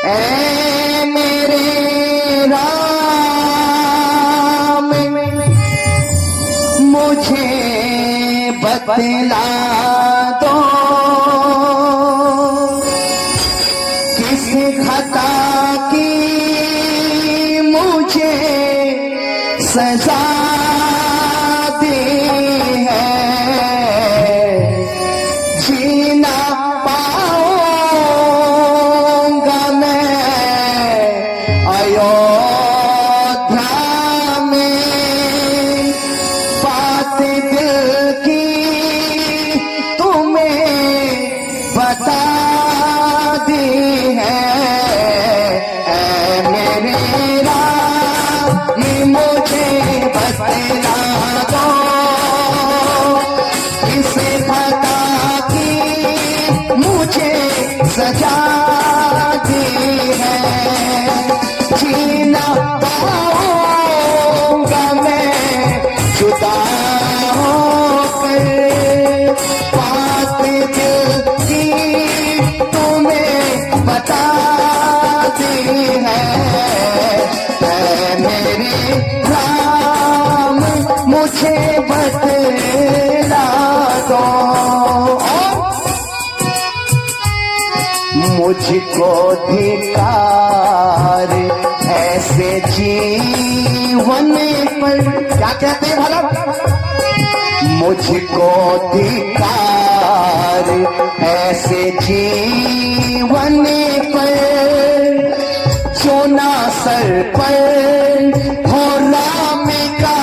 ऐ मेरे राम मुझे बतला दो किस खता की मुझे सजा दी है, जीना पाऊंगा मैं अयोध्या में। बात दिल की तुम्हें बता दी है, ऐ मेरे राम मुझे बतला दो किस खता की मुझे सजा दी है, जीना पाऊंगा मैं जुदा होकर। बात दिल की तुम्हें बता दी है, ऐ मेरे राम मुझे बतला दो। मुझको धिक्कार ऐसे जीवन पर, क्या कहते हैं भला? मुझको धिक्कार ऐसे जीवन पर जो ना सर पर हो राम का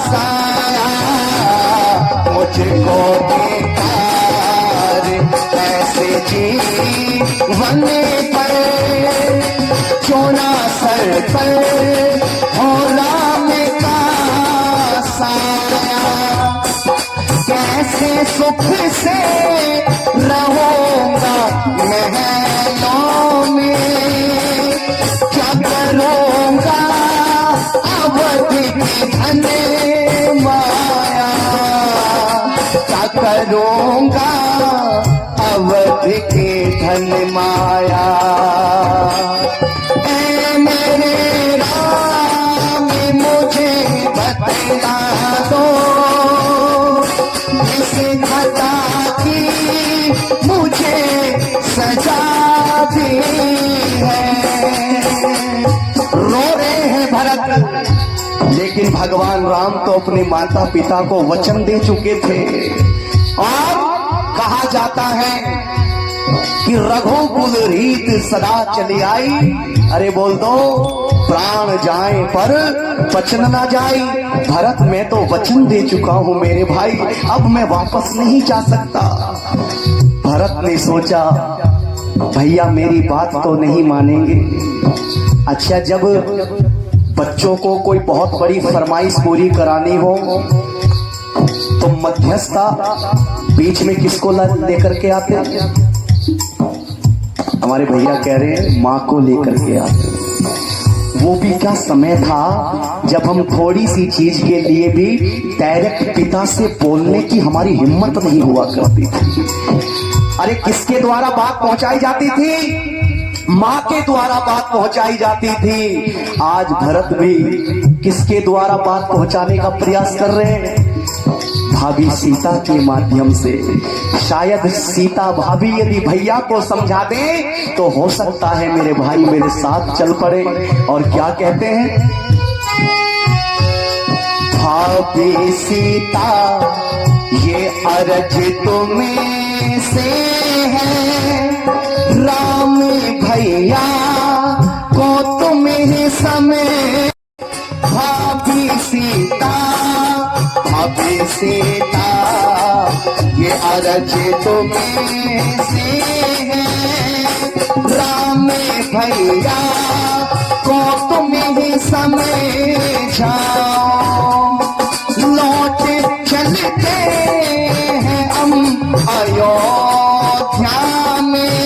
साया। मुझको धिक्कार ऐसे जीवन पर जो ना सर पर हो राम का साया। कैसे सुख से रहूंगा महलों में, क्या करूंगा अवधि की धन माया। क्या करूंगा अवधि की धन माया। ऐ मेरे राम मुझे बतला दो किस खता की मुझे सजा दी है। रो रहे हैं भरत, लेकिन भगवान राम तो अपने माता पिता को वचन दे चुके थे। और कहा जाता है कि रघुकुल रीत सदा चली आई। अरे बोल दो, प्राण जाए पर वचन ना जाए। भरत मैं तो वचन दे चुका हूं मेरे भाई, अब मैं वापस नहीं जा सकता। भरत ने सोचा भैया मेरी बात तो नहीं मानेंगे। अच्छा, जब बच्चों को कोई बहुत बड़ी फरमाइश पूरी करानी हो तो मध्यस्थता बीच में किसको लेकर के आते? हमारे भैया कह रहे हैं माँ को लेकर के आते। वो भी क्या समय था जब हम थोड़ी सी चीज के लिए भी डायरेक्ट पिता से बोलने की हमारी हिम्मत नहीं हुआ करती थी। अरे किसके द्वारा बात पहुंचाई जाती थी? माँ के द्वारा बात पहुंचाई जाती थी। आज भरत भी किसके द्वारा बात पहुंचाने का प्रयास कर रहे हैं? भाभी सीता के माध्यम से। शायद सीता भाभी यदि भैया को समझा दे तो हो सकता है मेरे भाई मेरे साथ चल पड़े। और क्या कहते हैं? भाभी सीता ये अर्ज तुम्हें से है, राम भैया को तुम्हें समय। भाभी सीता ये अर्ज तुम्हें से है, राम भैया को तुम्हें समझाओ। लौट चलते हैं हम अयोध्या में,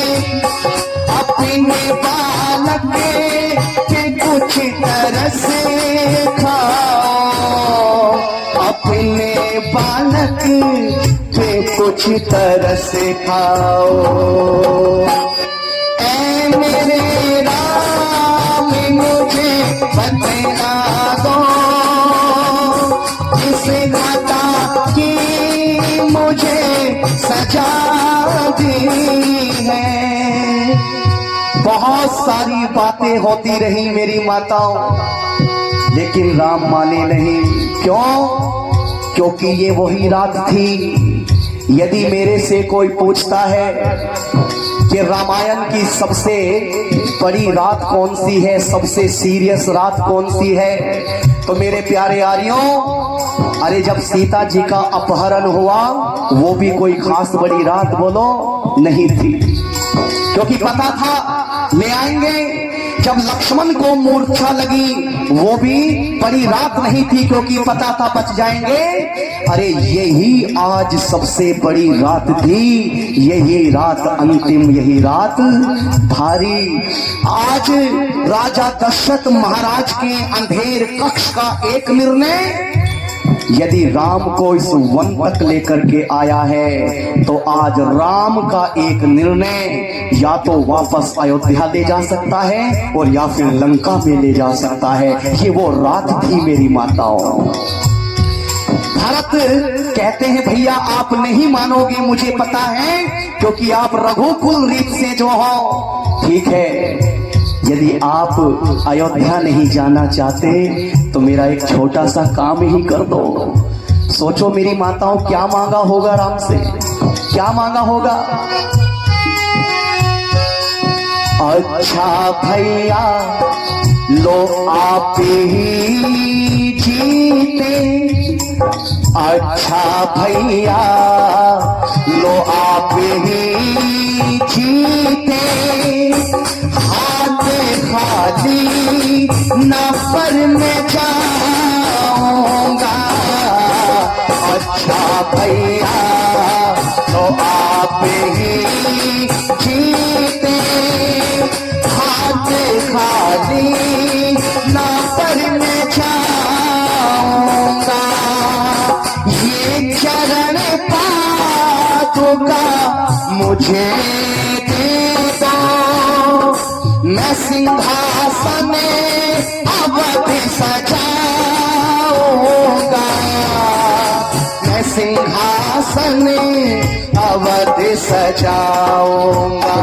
अपने बालक के कुछ तरस खाओ। अपने बालक पे कुछ तरस खाओ। ऐ मेरे बहुत सारी बातें होती रही मेरी माताओं, लेकिन राम माने नहीं। क्यों? क्योंकि ये वही रात थी। यदि मेरे से कोई पूछता है कि रामायण की सबसे बड़ी रात कौन सी है, सबसे सीरियस रात कौन सी है, तो मेरे प्यारे यारियों, अरे जब सीता जी का अपहरण हुआ वो भी कोई खास बड़ी रात बोलो नहीं थी, क्योंकि पता था ले आएंगे। जब लक्ष्मण को मूर्छा लगी वो भी बड़ी रात नहीं थी, क्योंकि पता था बच जाएंगे। अरे यही आज सबसे बड़ी रात थी, यही रात अंतिम, यही रात भारी। आज राजा दशरथ महाराज के अंधेर कक्ष का एक निर्णय यदि राम को इस वन तक लेकर के आया है, तो आज राम का एक निर्णय या तो वापस अयोध्या ले जा सकता है और या फिर लंका में ले जा सकता है। ये वो रात थी मेरी माताओं। भरत कहते हैं भैया आप नहीं मानोगे, मुझे पता है, क्योंकि आप रघुकुल रीत से जो हो। ठीक है, यदि आप अयोध्या नहीं जाना चाहते तो मेरा एक छोटा सा काम ही कर दो। सोचो मेरी माताओं, क्या मांगा होगा राम से, क्या मांगा होगा? अच्छा भैया लो आप ही जीते, अच्छा भैया लो आप ही जीते, हाथ खाली ना पर मैं जाऊंगा। अच्छा भैया तो आप ही जीते, हाथ खाली ना पर मैं जाऊंगा। ये चरण पादुका मुझे दे दो, मैं सिंहासन अवध सजाऊंगा, मैं सिंहासन अवध सजाऊंगा।